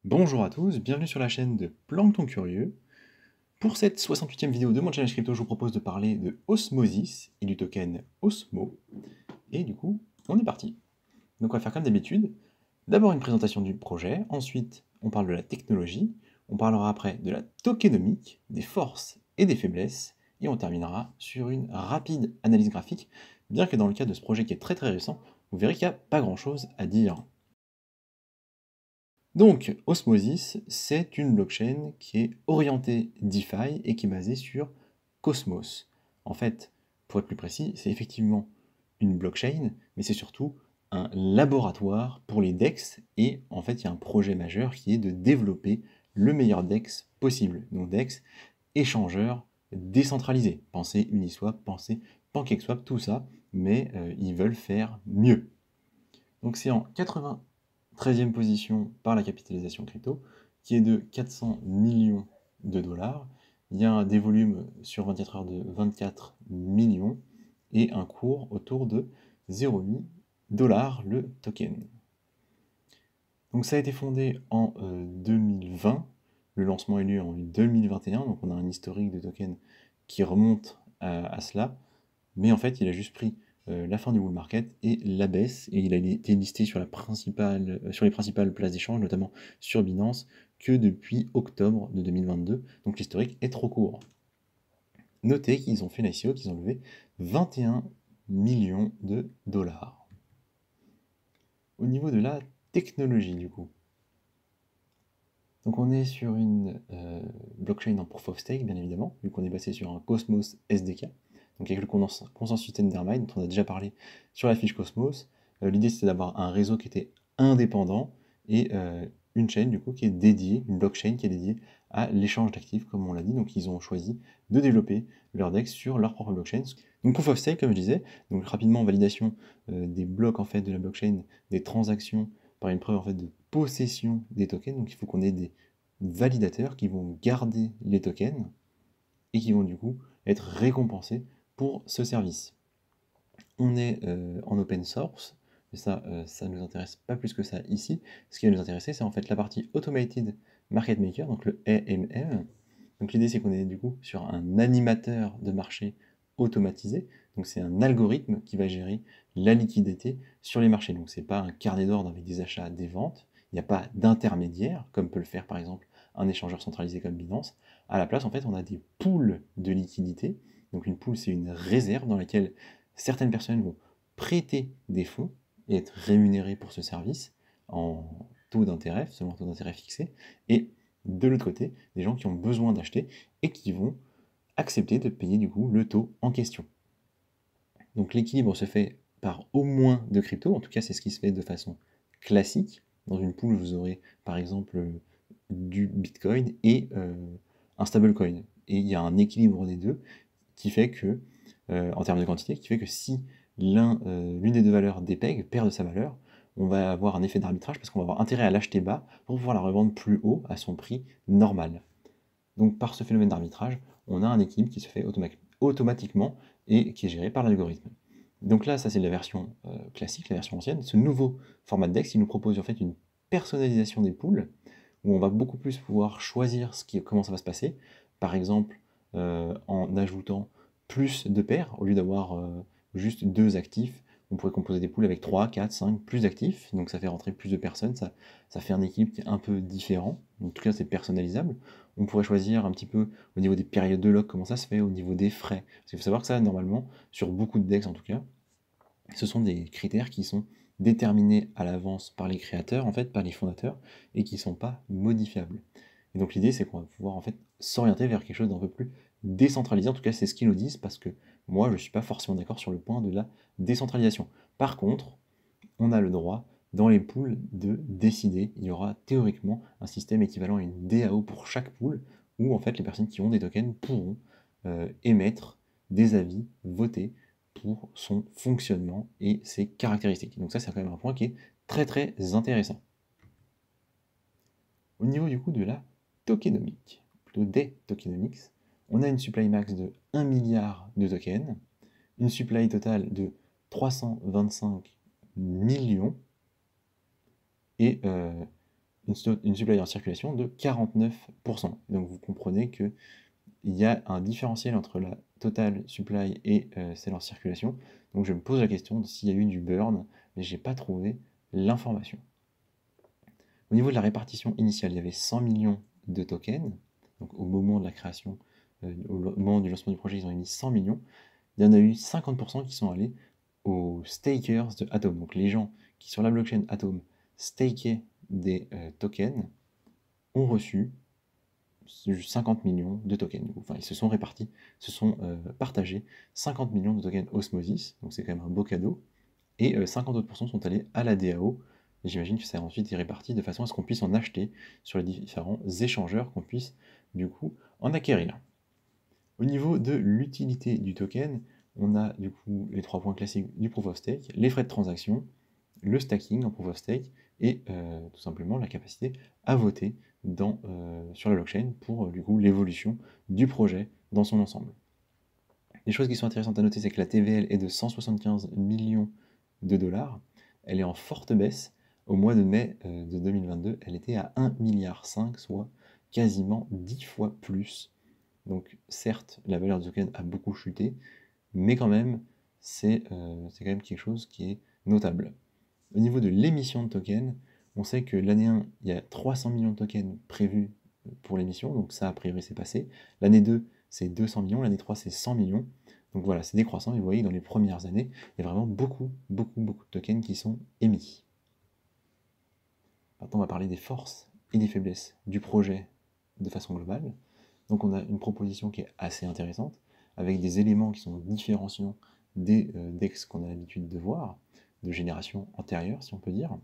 Bonjour à tous, bienvenue sur la chaîne de Plancton Curieux. Pour cette 68e vidéo de mon challenge crypto, je vous propose de parler de Osmosis et du token Osmo. Et du coup, on est parti. Donc on va faire comme d'habitude. D'abord une présentation du projet, ensuite on parle de la technologie, on parlera après de la tokenomique, des forces et des faiblesses, et on terminera sur une rapide analyse graphique, bien que dans le cas de ce projet qui est très récent, vous verrez qu'il n'y a pas grand chose à dire. Donc, Osmosis, c'est une blockchain qui est orientée DeFi et qui est basée sur Cosmos. En fait, pour être plus précis, c'est effectivement une blockchain, mais c'est surtout un laboratoire pour les DEX. Et en fait, il y a un projet majeur qui est de développer le meilleur DEX possible. Donc DEX, échangeur décentralisé. Pensez Uniswap, pensez PancakeSwap, tout ça, mais ils veulent faire mieux. Donc c'est en 93e position par la capitalisation crypto, qui est de 400 millions de dollars. Il y a des volumes sur 24 heures de 24 millions et un cours autour de 0,8 dollars le token. Donc ça a été fondé en 2020, le lancement a eu lieu en 2021, donc on a un historique de token qui remonte à cela, mais en fait il a juste pris la fin du bull market et la baisse, et il a été listé sur, sur les principales places d'échange, notamment sur Binance, que depuis octobre de 2022, donc l'historique est trop court. Notez qu'ils ont fait une ICO, qu'ils ont levé 21 millions de dollars. Au niveau de la technologie du coup, donc on est sur une blockchain en proof of stake, bien évidemment, vu qu'on est basé sur un Cosmos SDK, donc avec le consensus Tendermine, dont on a déjà parlé sur la fiche Cosmos. L'idée c'était d'avoir un réseau qui était indépendant et une chaîne du coup qui est dédiée, une blockchain qui est dédiée à l'échange d'actifs, comme on l'a dit. Donc ils ont choisi de développer leur DEX sur leur propre blockchain. Donc proof of stake, comme je disais, donc rapidement validation des blocs en fait de la blockchain, des transactions par une preuve en fait de possession des tokens. Donc il faut qu'on ait des validateurs qui vont garder les tokens et qui vont du coup être récompensés pour ce service. On est en open source, mais ça ne nous intéresse pas plus que ça ici. Ce qui va nous intéresser, c'est en fait la partie Automated Market Maker, donc le AMM. Donc l'idée, c'est qu'on est du coup sur un animateur de marché automatisé. Donc c'est un algorithme qui va gérer la liquidité sur les marchés. Donc c'est pas un carnet d'ordre avec des achats, des ventes. Il n'y a pas d'intermédiaire, comme peut le faire par exemple un échangeur centralisé comme Binance. À la place, en fait, on a des pools de liquidité. Donc une pool, c'est une réserve dans laquelle certaines personnes vont prêter des fonds et être rémunérées pour ce service en taux d'intérêt, selon un taux d'intérêt fixé. Et de l'autre côté, des gens qui ont besoin d'acheter et qui vont accepter de payer du coup le taux en question. Donc l'équilibre se fait par au moins deux cryptos, en tout cas c'est ce qui se fait de façon classique. Dans une pool, vous aurez par exemple du Bitcoin et un stablecoin. Et il y a un équilibre des deux qui fait que, en termes de quantité, qui fait que si l'une des deux valeurs dépègue, perd de sa valeur, on va avoir un effet d'arbitrage parce qu'on va avoir intérêt à l'acheter bas pour pouvoir la revendre plus haut à son prix normal. Donc par ce phénomène d'arbitrage, on a un équilibre qui se fait automatiquement et qui est géré par l'algorithme. Donc là, ça c'est la version classique, la version ancienne. Ce nouveau format de DEX, il nous propose en fait une personnalisation des pools, où on va beaucoup plus pouvoir choisir comment ça va se passer. Par exemple, en ajoutant plus de paires, au lieu d'avoir juste deux actifs, on pourrait composer des pools avec 3, 4, 5, plus d'actifs, donc ça fait rentrer plus de personnes, ça fait un équilibre qui est un peu différent, en tout cas c'est personnalisable. On pourrait choisir un petit peu au niveau des périodes de lock, comment ça se fait, au niveau des frais. Parce qu'il faut savoir que ça, normalement, sur beaucoup de DEX en tout cas, ce sont des critères qui sont déterminés à l'avance par les créateurs, en fait, par les fondateurs, et qui ne sont pas modifiables. Et donc l'idée, c'est qu'on va pouvoir en fait s'orienter vers quelque chose d'un peu plus décentralisé. En tout cas, c'est ce qu'ils nous disent, parce que moi, je ne suis pas forcément d'accord sur le point de la décentralisation. Par contre, on a le droit, dans les pools, de décider. Il y aura théoriquement un système équivalent à une DAO pour chaque pool, où en fait les personnes qui ont des tokens pourront émettre des avis, voter pour son fonctionnement et ses caractéristiques. Donc ça, c'est quand même un point qui est très intéressant. Au niveau du coup de la tokenomique, plutôt des tokenomics, on a une supply max de 1 milliard de tokens, une supply totale de 325 millions, et une supply en circulation de 49%. Donc vous comprenez qu'il y a un différentiel entre la total supply et celle en circulation. Donc je me pose la question de s'il y a eu du burn, mais je n'ai pas trouvé l'information. Au niveau de la répartition initiale, il y avait 100 millions de tokens. Donc au moment de la création, au moment du lancement du projet, ils ont émis 100 millions. Il y en a eu 50% qui sont allés aux stakers de Atom. Donc les gens qui sur la blockchain Atom stakaient des tokens ont reçu 50 millions de tokens. Enfin, ils se sont répartis, se sont partagés 50 millions de tokens Osmosis, donc c'est quand même un beau cadeau, et 50 autres pourcents sont allés à la DAO. J'imagine que ça a ensuite été réparti de façon à ce qu'on puisse en acheter sur les différents échangeurs, qu'on puisse du coup en acquérir. Au niveau de l'utilité du token, on a du coup les 3 points classiques du Proof of Stake, les frais de transaction, le stacking en Proof of Stake, et tout simplement la capacité à voter sur la blockchain pour du coup l'évolution du projet dans son ensemble. Les choses qui sont intéressantes à noter, c'est que la TVL est de 175 millions de dollars. Elle est en forte baisse. Au mois de mai de 2022, elle était à 1,5 milliard, soit quasiment 10 fois plus. Donc certes, la valeur du token a beaucoup chuté, mais quand même, c'est quand même quelque chose qui est notable. Au niveau de l'émission de tokens, on sait que l'année 1, il y a 300 millions de tokens prévus pour l'émission, donc ça, a priori, c'est passé. L'année 2, c'est 200 millions, l'année 3, c'est 100 millions. Donc voilà, c'est décroissant, et vous voyez, dans les premières années, il y a vraiment beaucoup de tokens qui sont émis. Maintenant, on va parler des forces et des faiblesses du projet de façon globale. Donc on a une proposition qui est assez intéressante, avec des éléments qui sont différenciants des DEX qu'on a l'habitude de voir, de génération antérieure, si on peut dire,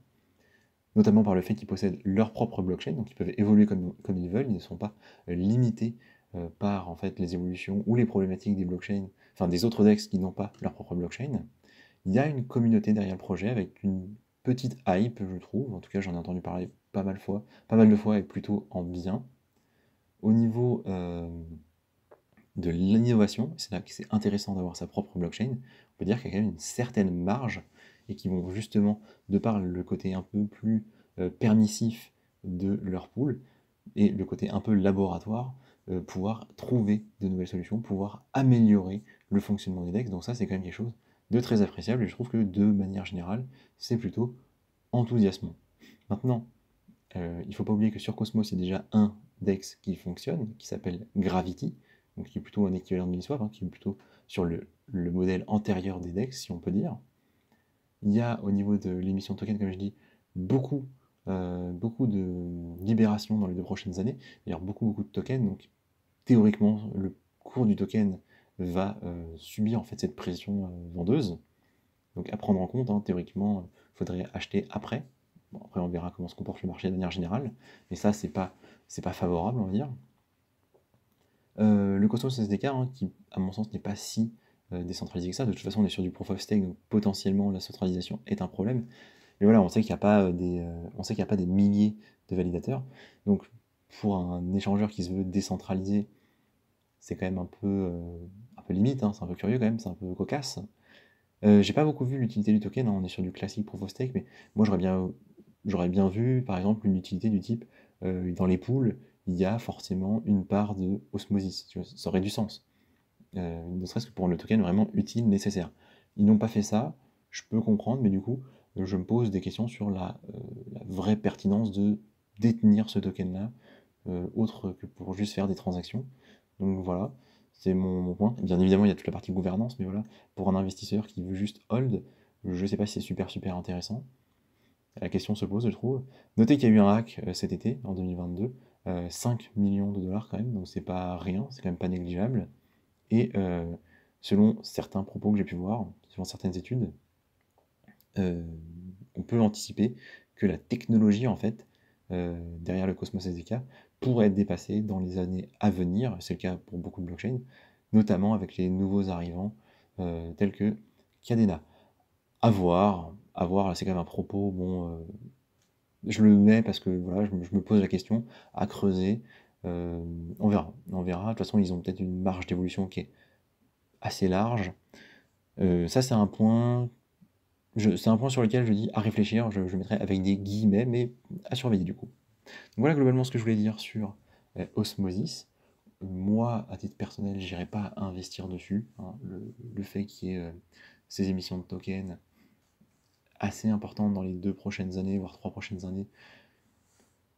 notamment par le fait qu'ils possèdent leur propre blockchain, donc ils peuvent évoluer comme ils veulent, ils ne sont pas limités par en fait les évolutions ou les problématiques des blockchains, enfin des autres DEX qui n'ont pas leur propre blockchain. Il y a une communauté derrière le projet avec une petite hype, je trouve, en tout cas j'en ai entendu parler pas mal de fois et plutôt en bien. Au niveau de l'innovation, c'est là que c'est intéressant d'avoir sa propre blockchain, on peut dire qu'il y a quand même une certaine marge et qui vont justement, de par le côté un peu plus permissif de leur pool et le côté un peu laboratoire, pouvoir trouver de nouvelles solutions, pouvoir améliorer le fonctionnement des DEX. Donc ça, c'est quand même quelque chose de très appréciable et je trouve que de manière générale, c'est plutôt enthousiasmant. Maintenant, il ne faut pas oublier que sur Cosmos, il y a déjà un DEX qui fonctionne, qui s'appelle Gravity, donc qui est plutôt un équivalent de Uniswap, qui est plutôt sur le modèle antérieur des DEX, si on peut dire. Il y a au niveau de l'émission de token, comme je dis, beaucoup de libération dans les 2 prochaines années. Il y a beaucoup de tokens, donc théoriquement, le cours du token va subir en fait cette pression vendeuse. Donc à prendre en compte, théoriquement, il faudrait acheter après. Bon, après, on verra comment se comporte le marché de manière générale, mais ça, c'est pas favorable, on va dire. Le Cosmos SDK, qui, à mon sens, n'est pas si décentralisé que ça. De toute façon, on est sur du proof of stake, donc potentiellement, la centralisation est un problème. Mais voilà, on sait qu'il n'y a pas des milliers de validateurs. Donc, pour un échangeur qui se veut décentralisé, c'est quand même un peu limite, c'est un peu curieux quand même, c'est un peu cocasse. J'ai pas beaucoup vu l'utilité du token, on est sur du classique proof of stake, mais moi j'aurais bien vu par exemple une utilité du type dans les pools, il y a forcément une part de osmosis, tu vois, ça aurait du sens. Ne serait-ce que pour le token vraiment utile, nécessaire. Ils n'ont pas fait ça, je peux comprendre, mais du coup, je me pose des questions sur la vraie pertinence de détenir ce token-là, autre que pour juste faire des transactions. Donc voilà, c'est mon point. Bien évidemment, il y a toute la partie gouvernance, mais voilà, pour un investisseur qui veut juste hold, je ne sais pas si c'est super intéressant. La question se pose, je trouve. Notez qu'il y a eu un hack cet été, en 2022, 5 millions de dollars quand même, donc c'est pas rien, c'est quand même pas négligeable. Et selon certains propos que j'ai pu voir, selon certaines études, on peut anticiper que la technologie, en fait, derrière le Cosmos SDK, pourrait être dépassée dans les années à venir, c'est le cas pour beaucoup de blockchains, notamment avec les nouveaux arrivants tels que Cadena. À voir, là c'est quand même un propos, bon, je le mets parce que voilà, je me pose la question, à creuser, on verra, de toute façon ils ont peut-être une marge d'évolution qui est assez large. Ça c'est un point sur lequel je dis à réfléchir, je mettrai avec des guillemets, mais à surveiller du coup. Donc voilà globalement ce que je voulais dire sur Osmosis. Moi, à titre personnel, j'irai pas investir dessus, hein. Le fait qu'il y ait ces émissions de tokens assez importantes dans les 2 prochaines années, voire 3 prochaines années,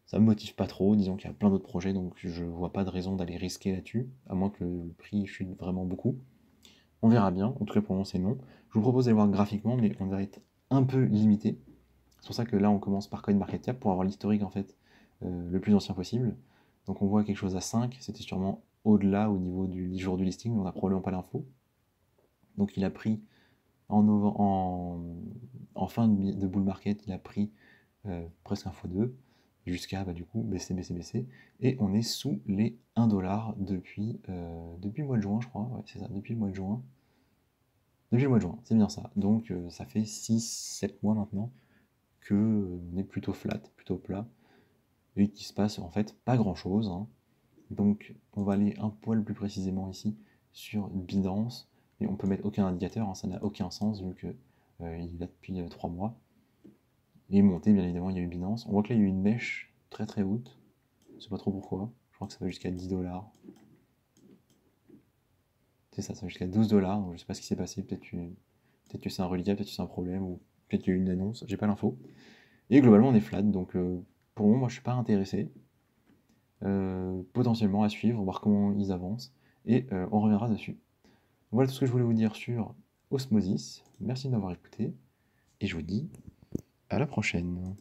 ça me motive pas trop. Disons qu'il y a plein d'autres projets, donc je vois pas de raison d'aller risquer là-dessus, à moins que le prix chute vraiment beaucoup. On verra bien, en tout cas pour le moment c'est non. Je vous propose d'aller voir graphiquement, mais on va être un peu limité. C'est pour ça que là on commence par CoinMarketCap pour avoir l'historique en fait le plus ancien possible. Donc on voit quelque chose à 5, c'était sûrement au-delà au niveau du jour du listing, mais on n'a probablement pas l'info. Donc il a pris en fin de bull market, il a pris presque un x2, jusqu'à du coup baisser, baisser, baisser. Et on est sous les 1$ depuis le mois de juin, je crois. Ouais, c'est ça, depuis le mois de juin. Depuis le mois de juin, c'est bien ça. Donc ça fait 6-7 mois maintenant que on est plutôt flat, plutôt plat, et qu'il se passe en fait pas grand chose, hein. Donc on va aller un poil plus précisément ici sur Binance, et on peut mettre aucun indicateur, hein, ça n'a aucun sens vu que il est là depuis 3 mois. Et monté, bien évidemment, il y a eu Binance. On voit que là il y a eu une mèche très très haute, je sais pas trop pourquoi, je crois que ça va jusqu'à 10$. C'est ça va jusqu'à 12$, donc je sais pas ce qui s'est passé, peut-être que c'est un reliquat, peut-être que c'est un problème, ou peut-être qu'il y a eu une annonce, j'ai pas l'info. Et globalement on est flat, donc pour le moment moi je suis pas intéressé. Potentiellement à suivre, voir comment ils avancent, et on reviendra dessus. Voilà tout ce que je voulais vous dire sur Osmosis. Merci de m'avoir écouté, et je vous dis à la prochaine.